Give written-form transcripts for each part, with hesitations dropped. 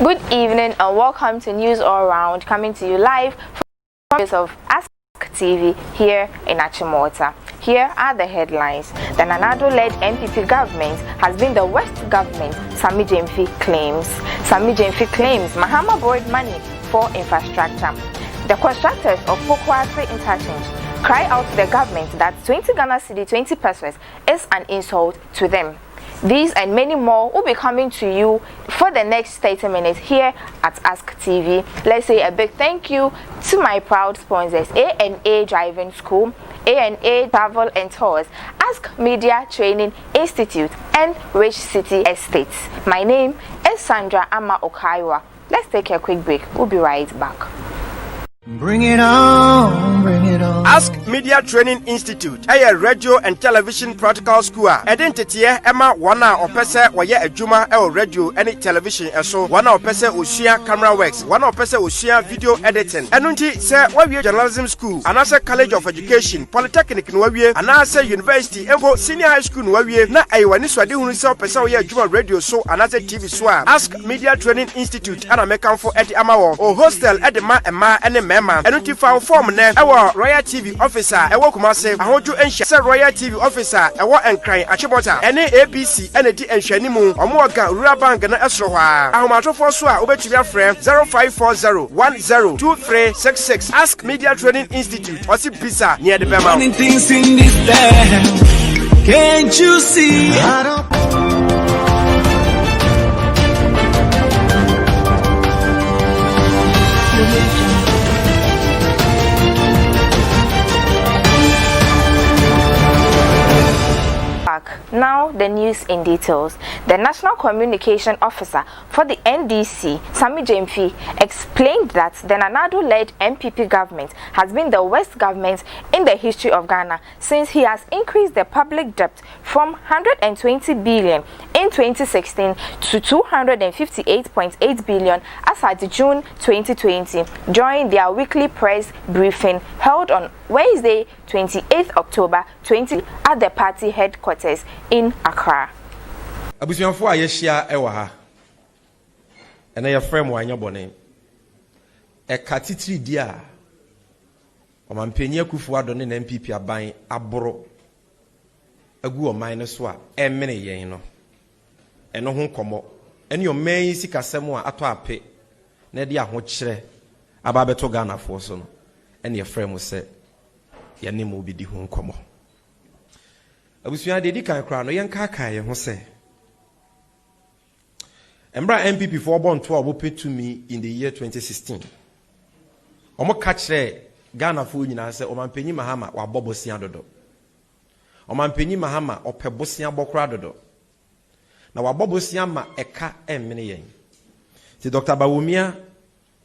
Good evening and welcome to News All Round, coming to you live from the of Askmedia here in Askmedia. Here are the headlines. The Nanado-led NPP government has been the worst government, Sammy Gyamfi claims. Sammy Gyamfi claims Mahama borrowed money for infrastructure. The constructors of Pokwase interchange cry out to the government that 20 Ghana Cedi 20 pesos is an insult to them. These and many more will be coming to you for the next 30 minutes here at Ask TV. Let's say a big thank you to my proud sponsors, A&A Driving School, A&A Travel and Tours, Askmedia Training Institute, and Rich City Estates. My name is Sandra Ama Okaiwa. Let's take a quick break. We'll be right back. Bring it on, bring it on. Askmedia Training Institute, a radio and television practical school. Identity Emma wana opese waye adwuma radio and television eso wana opese osia camera works, wana opese osia video editing. Enunti se wawie journalism school, anase college of education, polytechnic no wawie, anase university, embo senior high school no wawie, na ayiwani swade hunu se opese waye adwuma radio so anase TV so a. Askmedia Training Institute ana mekanfo edi amawo o hostel edi ma ema ene Mema, and found form ne our Royal TV officer, a walk massive, I want to ensure Royal TV officer, a walk and cry, a chibota, and ABC, and a D and Shanimu, or more gun, Rabank and Esroha. Our matter for Swa, over to your friend 0540 102366. Askmedia Training Institute, or Pizza near the Bema. Things in this land, can't you see? Now the news in details. The National Communication Officer for the NDC, Sammy Gyamfi, explained that the Nanado-led NPP government has been the worst government in the history of Ghana since he has increased the public debt from 120 billion in 2016 to 258.8 billion as at June 2020 during their weekly press briefing held on Wednesday, 28th October 2020 at the party headquarters in Accra. Abusuafo a yeshia ewa ha. Ena ye frame wa anya bone. E katitiri dia. Omampenyi akufu adone na MPP aban aboro. Agu oman ne so a emene yen no. Eno ho komo. Ene o man sikasem a ato ape. Na de aho kire aba beto Ghana fo so no. Ene ye frame se ye ne mo bi di ho komo. Abusua de di kan kra no yen ka ye ho se Embra MPP for born to obo to me in the year 2016 omo ka kire Ghana fo nyina se omampanyi Mahama wa bobosia dodo omampanyi Mahama opebosia bokra dodo na wa bobosia ma eka emmene yen ti Dr. Bawumia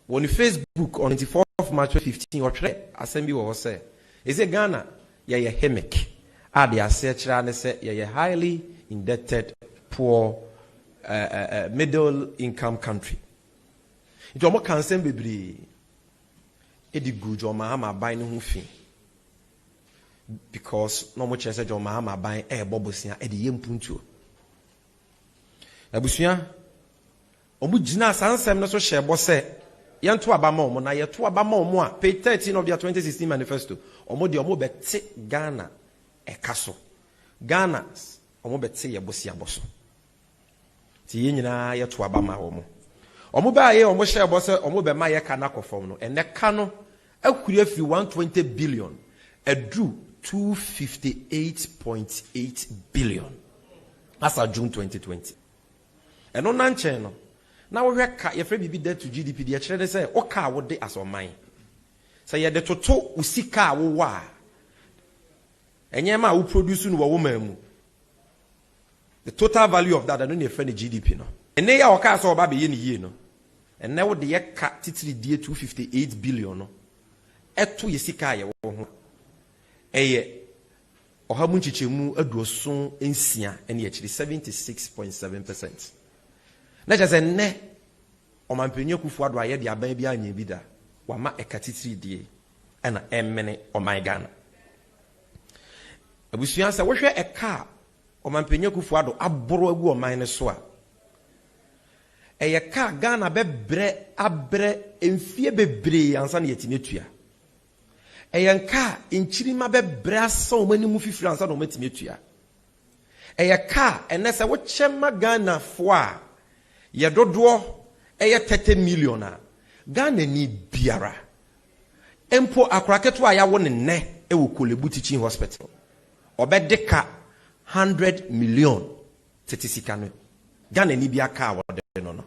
on Facebook on 24th of March 2015 or assembly was say is it Ghana ye hemic they are say a highly indebted, poor, middle income country. It's almost cancer baby. It's good. Your Mahama buying no thing because no much as your Mahama buying a bobosia at the yem punto. Abusia, Omujina Sansem no so share bosse. Yan to abamo na ye to abamo mo page 13 of their 2016 manifesto. Omo de omo bete Ghana. Ekaso Ghana omo betse ye bosia boso ti ye nyina ye to aba ma omo ba ye omo share boso omo be ma ye kana kofom no ene ka no akuri afi 120 billion edu 258.8 billion as of June 2020 eno na nchen no na wo hwe ka ye fra bibi debt to GDP de kire say o ka wo de asoman say ye de toto usika wo wa Enyema who produce no woman. The total value of that I don't need friend GDP no. And they are okay so ba be ye no. And now the year cut titri die 258 billion no. Eto yesika ye wo ho. Eye ohamu chichemu aduoson ensia and ye chiri 76.7%. Na just ne omampenye kufu ado aye de aban bi anya bi da. Wa ma ekatitri die na emmene o my Ghana. Abusuan se wohwe eka omampenye kufu ado aboro agu oman ne so a ɛyɛ car Ghana bɛbrɛ abrɛ mfie bebree ansa na yɛtumi atua ɛyɛ car nkyirima bɛbrɛ asa wɔn anim fifiri ansa na wɔn atumi atua ɛyɛ car ɛnɛ sɛ wokyɛ ma Ghana fo a yɛ dodoɔ ɛyɛ 30 million a Ghana ni biara empo akora ketewa ya wo ne nne ɛwɔ Kolebu Teaching Hospital ɔbɛde ka 100 million tete sika no Ghana ni bia ka wo de no no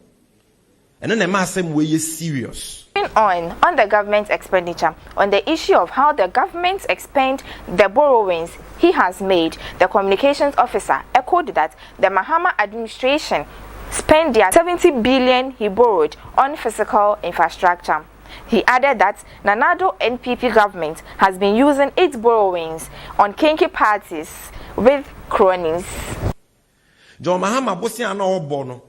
and then asem we serious on the government expenditure. On the issue of how the government expend the borrowings he has made, the communications officer echoed that the Mahama administration spent their 70 billion he borrowed on physical infrastructure. He added that Nanado NPP government has been using its borrowings on kinky parties with cronies. John Mahama Bosia no bono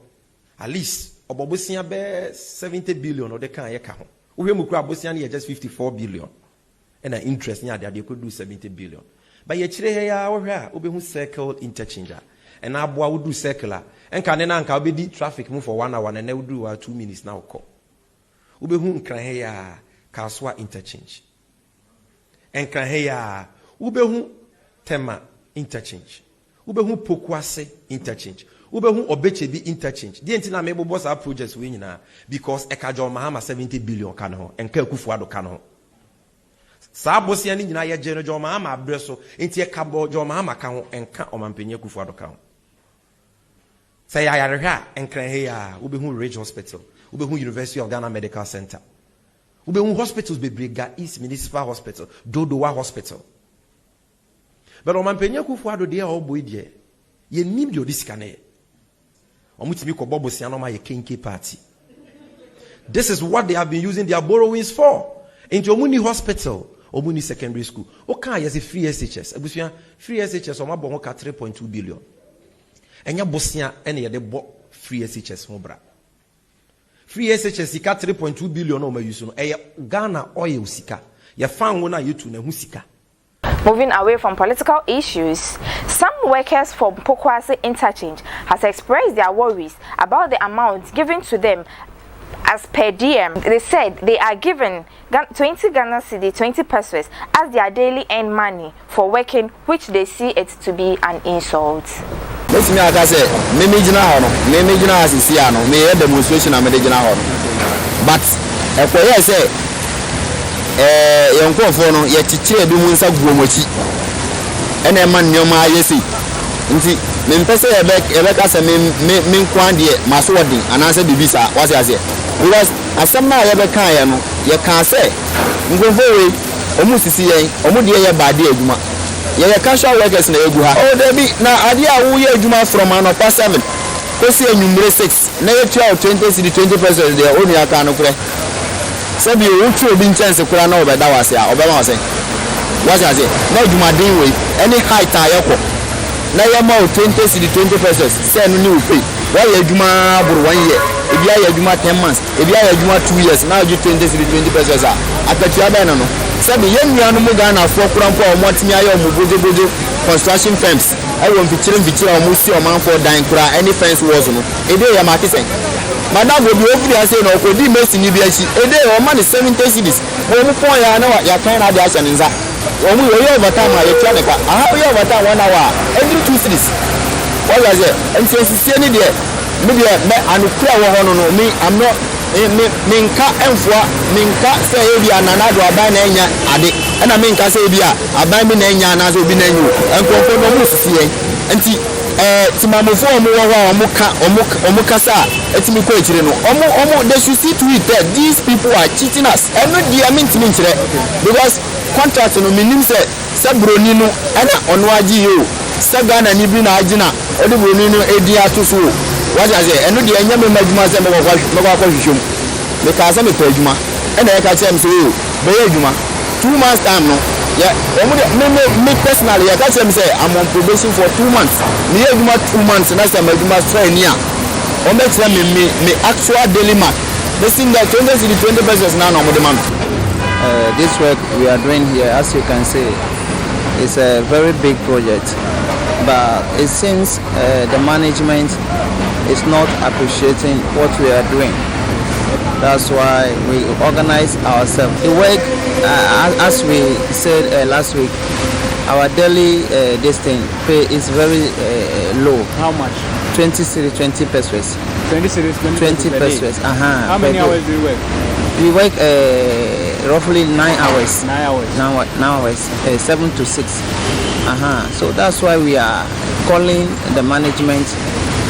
at least Obobosia be 70 billion or the can yeka ho. We mu kura Bosia na just 54 billion. And an interest near they could do 70 billion. But ye chire he ya wo hwe a obehu circle interchanger. And aboa would do circular. And can na nka obedi traffic move for 1 hour and then would do 2 minutes now call. Ubehu nkran he ya Kaswa interchange. And kan he ya ubehu Tema interchange. Ubehu Pokwase interchange. Ubehu Obechebi interchange. The entina mebo boss our projects we nyina because Ekajo Mahama 70 billion kan ho enka Kufuado kan ho. Saa bosia ni nyina ye je no Mahama abreso enti Ekabo Jo Mahama kan ho enka Omampenye Kufuado kan ho. Say ayarehwa enkran he ya ubehu Ridge Hospital, ubehu University of Ghana Medical Center. Ubehu hospitals bebrega East Municipal Hospital, Dodowa Hospital. But Omampenye Kufuado dey oboy dey. Ye nim de odisika na ye. Omutimi ko bobo siano ma ye kenke party. This is what they have been using their borrowings for. Into Omuni Hospital, Omuni Secondary School. Oka yes free SHS. Abusia free SHS o ma bo 3.2 billion. Enya bosia ene ye de bo free SHS mo bra. Free SHS sika 3.2 billion o ma use no. Eye Ghana oil sika. Ye fan wona yetu na hu sika. Moving away from political issues, some workers from Pokwase Interchange has expressed their worries about the amount given to them as per diem. They said they are given 20 Ghana cedi, 20 pesos as their daily earned money for working, which they see it to be an insult. Let me say, me demonstration but if I say yonko fono ye tichire bi munsa guomochi ene man nyoma yesi nti me mpese ebe ka se me nkwan de maso wodi ananse bibisa wase ase because asem na ye be kan ye no ye kan se ngofo we omu sisi yen omu de ye baade adwuma ye casual workers na egu ha o de bi na ade a wo ye adwuma from anopa 7 kosi enwumre 6 na ye tua 20 pesos de oni aka no kure sabi o tru obi chance kura na obeda wase a obema wase ase na dwumaden we any height ayeko na ye ma 20 pesos say no ni we pay why ye dwuma buru 1 year ebi aye dwuma 10 months ebi aye dwuma 2 years na you 20 pesos a akatua be no sabi ye nua no mu Ghana fo kura mpo o motimi aye o mu bojo construction firms I won vichire o mu si o man for dan kura any fence walls no ede ye ma kisen madam go be ofri ase no ko di mesi ni bi achi ede o ma ni 70 cedis wo mu pon ya na ya kan na dia acha nza o mu yo overtime ya tia ne ka aha yo overtime 1 hour every 2 cedis what was it nti esisie ni de me de me anukura wo ho no me am not me nka enfua me nka se e bia nanado aban na enya ade na me nka se e bia aban bi na enya na so bi na enyu enkofo no mu sisie nti timamofo omo wo omo kasa etimi ko ekire no omo they should see to it that these people are cheating us and no dia mintimi nkire because contract no minim se broni no na ono agi yo se Ghana ni bi na agi na odi broni no edi atoso waja ze eno dia nya me madwuma se me kwa hwehwem me ka se me pa adwuma na e ka che me se yo be adwuma 2 months time no yeah me personally I can't say I'm on probation for 2 months me adwuma 2 months na say me adwuma try ni a o me tell me actual daily mark they seem that 20 pesos now no man. This work we are doing here, as you can see, is a very big project, but it seems the management is not appreciating what we are doing. That's why we organize ourselves. The work, as we said last week, our daily pay is very low. How much? 20 cities, 20 pesos. 20 cities, 20 pesos. How many hours do you work? We work roughly 9 hours. 9 hours. 9 hours, 7 to 6. So that's why we are calling the management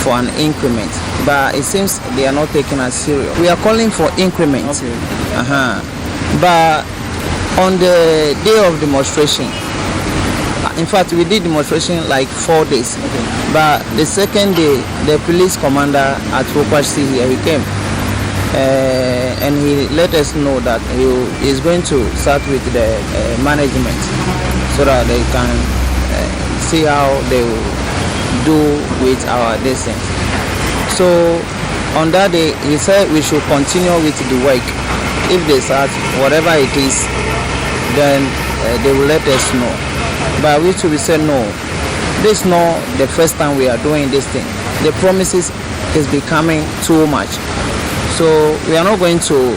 for an increment, but it seems they are not taking us serious. We are calling for increment. Okay. But on the day of demonstration, in fact, we did demonstration like 4 days. Okay. But the second day, the police commander at Fokwashti here, he came and he let us know that he is going to start with the management so that they can see how they will do with our distance. So on that day, he said we should continue with the work. If they start whatever it is, then they will let us know. But we said no. This is not the first time we are doing this thing. The promises is becoming too much. So we are not going to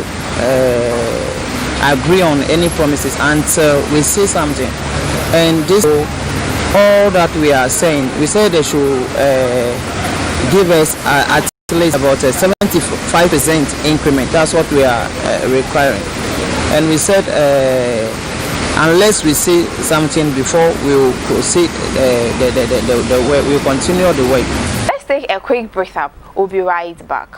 agree on any promises until we see something. And this, all that we are saying, we say they should give us at least about a 75% increment. That's what we are requiring. And we said unless we see something before we will proceed the way, we will continue the way. Let's take a quick breath up. We'll be right back.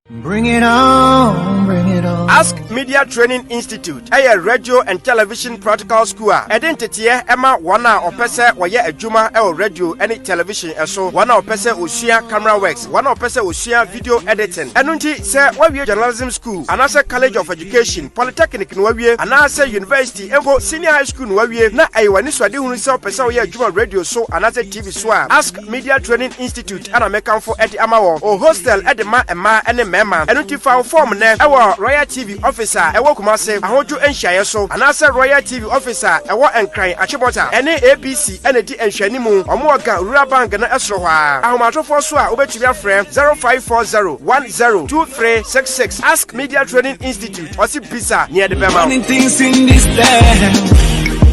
Bring it on, bring it on. Askmedia Training Institute. Radio and television practical school. Identity Emma wana opese waye adwuma radio any television eso. Wana opese osua camera works. Wana opese osua video editing. Enunti se wawie journalism school. Anase college of education, polytechnic no wawie, anase university, embo senior high school no wawie. Na ayiwani swade hunu se opese waye adwuma radio so anase TV so. Askmedia Training Institute ana mekan for edi amawo. O hostel edi ma ema ene mema. Enunti fa form ne ewo Royal TV officer ewo Kumase ahoju enhyaye so anase Royal TV officer ewo Enkran Achibota ene ABC ene di enhwanimu omo oga Rural Bank na esro hwa ahomatofo so a obetumi afrɛ 0540102366 Askmedia Training Institute osi bisa near the Bema. Things in this land,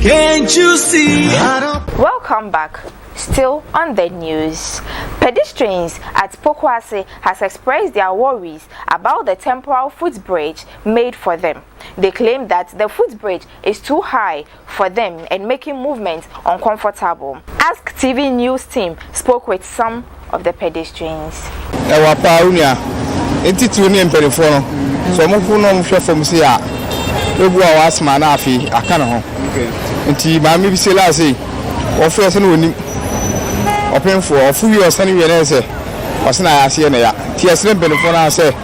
can't you see? Welcome back. Still on the news, pedestrians at Pokwase has expressed their worries about the temporary footbridge made for them. They claim that the footbridge is too high for them and making movement uncomfortable. Ask TV News team spoke with some of the pedestrians. Open for a few years anyway, say, was not as yet. Tears never been for us, say,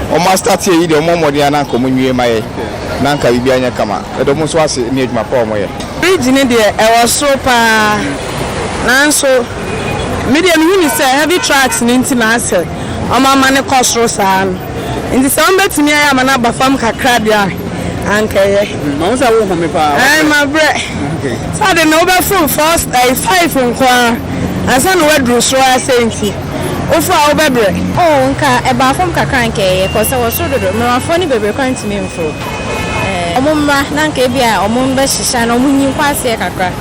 or master tea, the more than a common my Nanka Bibiana Kama. I almost was near my poem. Originally, I was so far. So, medium units heavy tracks in Intimate. On my money cost Rosan. In December, to me, I am an Abba from Kakradia. Anke, I'm a bread. So the number from first, I 5 from Qua. I said, what do you say? Oh, for our baby. Oh, about from Kakranke, because I was sort of no funny baby crying to me for. Omumba, Nankebia, Omumba, Shishan, Omun, Quase Kakra.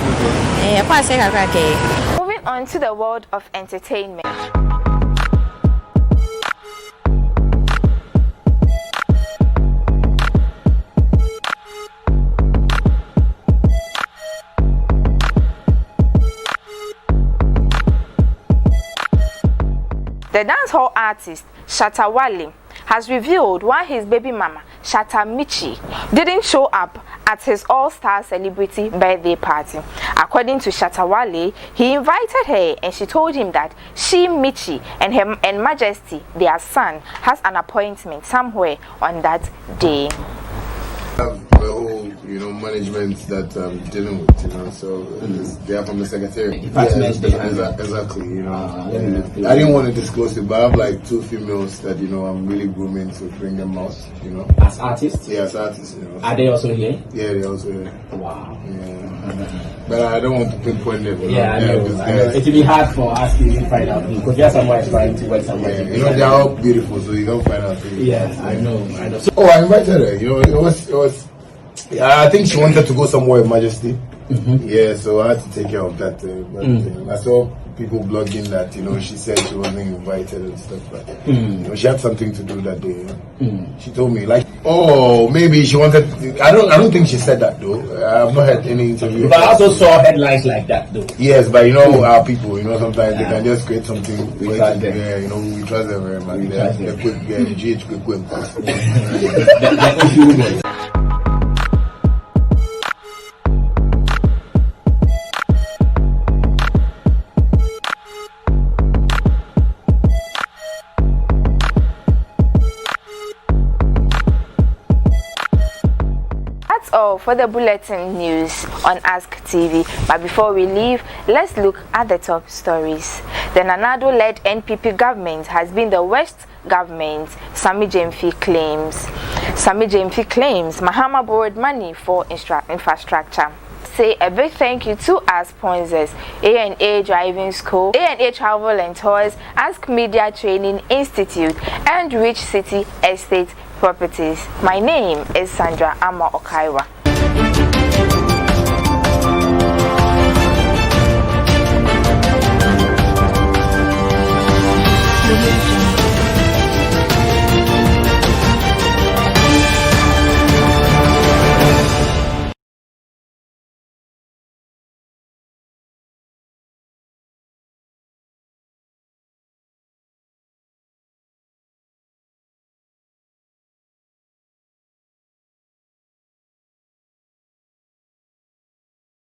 Quase Kakake. Moving on to the world of entertainment. The dancehall artist Shatta Wale has revealed why his baby mama Shatta Michi didn't show up at his all-star celebrity birthday party. According to Shatta Wale, he invited her and she told him that she, Michi, and Majesty, their son, has an appointment somewhere on that day. The whole management that I'm dealing with, so they are from the secretariat. Exactly, I didn't want to disclose it, but I have like 2 females that, I'm really grooming to bring them out, As artists? Yeah, as artists, Are they also here? Yeah, they're also here. Wow. Yeah. But I don't want to pinpoint them. I know. It will be hard for us to find out because there are someone trying to work somewhere. They're all beautiful, so you don't find out. Yes, I know. So, I invited her. It was. I think she wanted to go somewhere with Majesty. Yeah, so I had to take care of that. But I saw people blogging that she said she wasn't invited and stuff, but she had something to do that day. She told me maybe she wanted. I don't think she said that though. I have not had any interview. But I also saw headlines like that though. Yes, but our people. Sometimes they can just create something. We trust them. Yeah, we trust them very much. They're quick. GH quick. That's all for the bulletin news on Ask TV. But before we leave, let's look at the top stories. The Nanado-led NPP government has been the worst government, Sammy Gyamfi claims. Sammy Gyamfi claims Mahama borrowed money for infrastructure. Say a big thank you to our sponsors, A&A Driving School, A&A Travel and Tours, Askmedia Training Institute, and Rich City Estate Properties. My name is Sandra Ama Okaiwa.